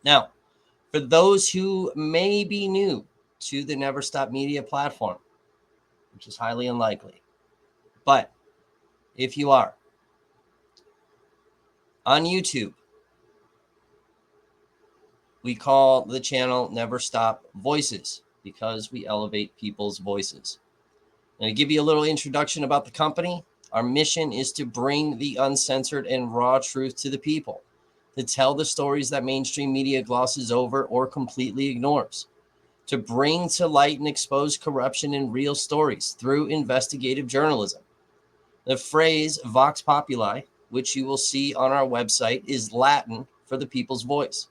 Now, for those who may be new to the Never Stop Media platform, which is highly unlikely, but if you are on YouTube, we call the channel Never Stop Voices because we elevate people's voices. And to give you a little introduction about the company, our mission is to bring the uncensored and raw truth to the people, to tell the stories that mainstream media glosses over or completely ignores, to bring to light and expose corruption in real stories through investigative journalism. The phrase Vox Populi, which you will see on our website, is Latin for the people's voice.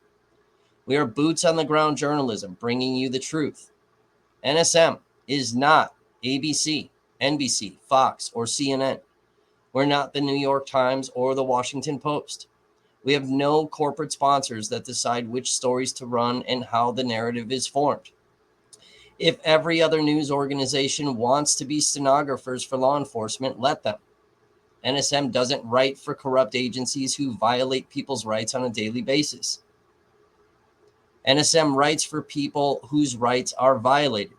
We are boots on the ground journalism, bringing you the truth. NSM is not ABC, NBC, Fox, or CNN. We're not the New York Times or the Washington Post. We have no corporate sponsors that decide which stories to run and how the narrative is formed. If every other news organization wants to be stenographers for law enforcement, let them. NSM doesn't write for corrupt agencies who violate people's rights on a daily basis. NSM writes for people whose rights are violated.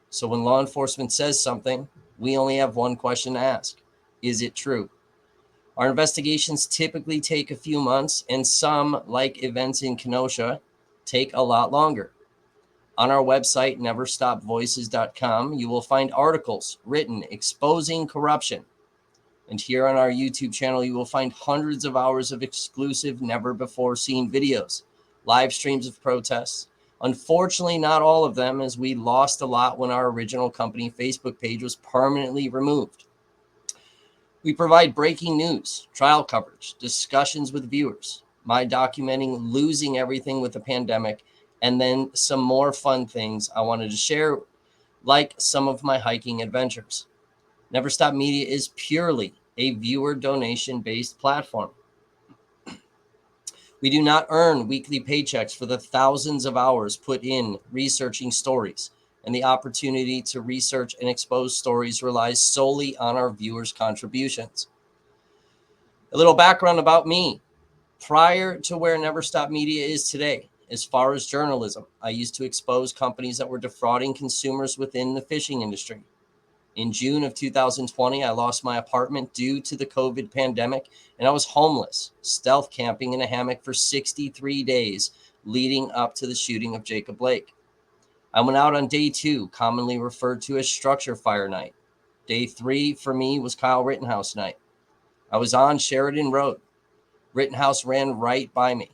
So when law enforcement says something, we only have one question to ask. Is it true? Our investigations typically take a few months, and some, like events in Kenosha, take a lot longer. On our website, neverstopvoices.com, you will find articles written exposing corruption. And here on our YouTube channel, you will find hundreds of hours of exclusive, never-before-seen videos, live streams of protests. Unfortunately, not all of them, as we lost a lot when our original company Facebook page was permanently removed. We provide breaking news, trial coverage, discussions with viewers, my documenting losing everything with the pandemic, and then some more fun things I wanted to share, like some of my hiking adventures. Never Stop Media is purely a viewer donation-based platform. We do not earn weekly paychecks for the thousands of hours put in researching stories, and the opportunity to research and expose stories relies solely on our viewers' contributions. A little background about me. Prior to where Never Stop Media is today, as far as journalism, I used to expose companies that were defrauding consumers within the fishing industry. In June of 2020, I lost my apartment due to the COVID pandemic, and I was homeless, stealth camping in a hammock for 63 days leading up to the shooting of Jacob Blake. I went out on day 2, commonly referred to as structure fire night. Day 3 for me was Kyle Rittenhouse night. I was on Sheridan Road. Rittenhouse ran right by me,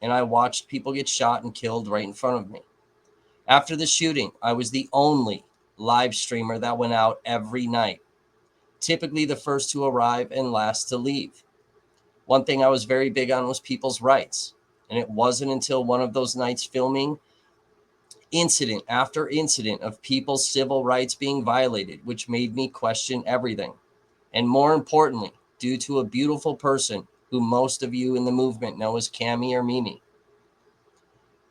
and I watched people get shot and killed right in front of me. After the shooting, I was the only live streamer that went out every night, typically the first to arrive and last to leave. One thing I was very big on was people's rights, and it wasn't until one of those nights filming incident after incident of people's civil rights being violated, which made me question everything. And more importantly, due to a beautiful person who most of you in the movement know as Cami or Mimi.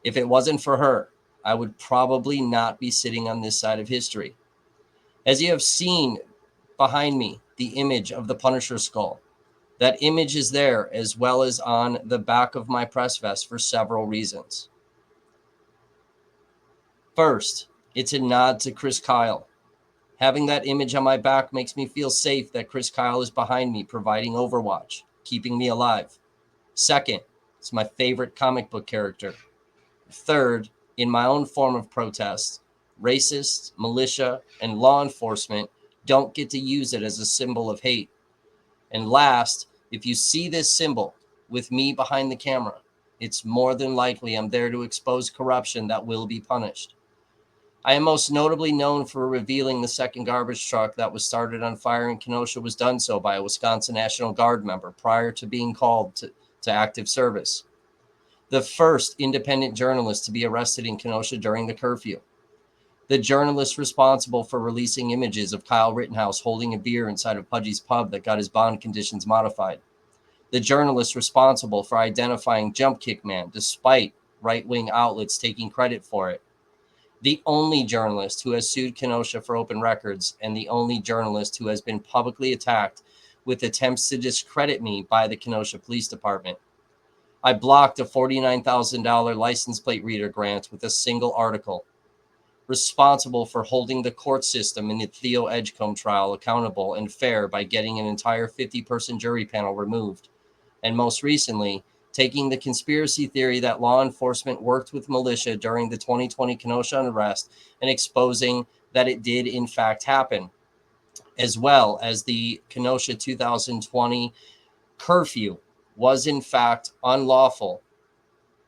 If it wasn't for her, I would probably not be sitting on this side of history. As you have seen behind me, the image of the Punisher skull. That image is there as well as on the back of my press vest for several reasons. First, it's a nod to Chris Kyle. Having that image on my back makes me feel safe that Chris Kyle is behind me providing overwatch, keeping me alive. Second, it's my favorite comic book character. Third, in my own form of protest, racists, militia, and law enforcement don't get to use it as a symbol of hate. And last, if you see this symbol with me behind the camera, it's more than likely I'm there to expose corruption that will be punished. I am most notably known for revealing the second garbage truck that was started on fire in Kenosha was done so by a Wisconsin National Guard member prior to being called to active service. The first independent journalist to be arrested in Kenosha during the curfew. The journalist responsible for releasing images of Kyle Rittenhouse holding a beer inside of Pudgy's pub that got his bond conditions modified. The journalist responsible for identifying Jump Kick Man despite right-wing outlets taking credit for it. The only journalist who has sued Kenosha for open records, and the only journalist who has been publicly attacked with attempts to discredit me by the Kenosha Police Department. I blocked a $49,000 license plate reader grant with a single article, responsible for holding the court system in the Theo Edgecombe trial accountable and fair by getting an entire 50-person jury panel removed, and most recently, taking the conspiracy theory that law enforcement worked with militia during the 2020 Kenosha unrest and exposing that it did in fact happen, as well as the Kenosha 2020 curfew was in fact unlawful,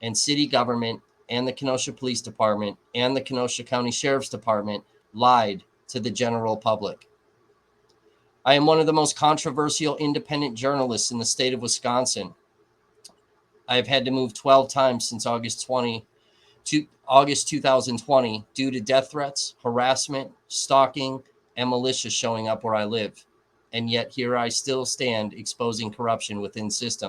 and city government and the Kenosha Police Department and the Kenosha County Sheriff's Department lied to the general public. I am one of the most controversial independent journalists in the state of Wisconsin. I have had to move 12 times since August 2020 due to death threats, harassment, stalking, and militia showing up where I live. And yet here I still stand exposing corruption within systems.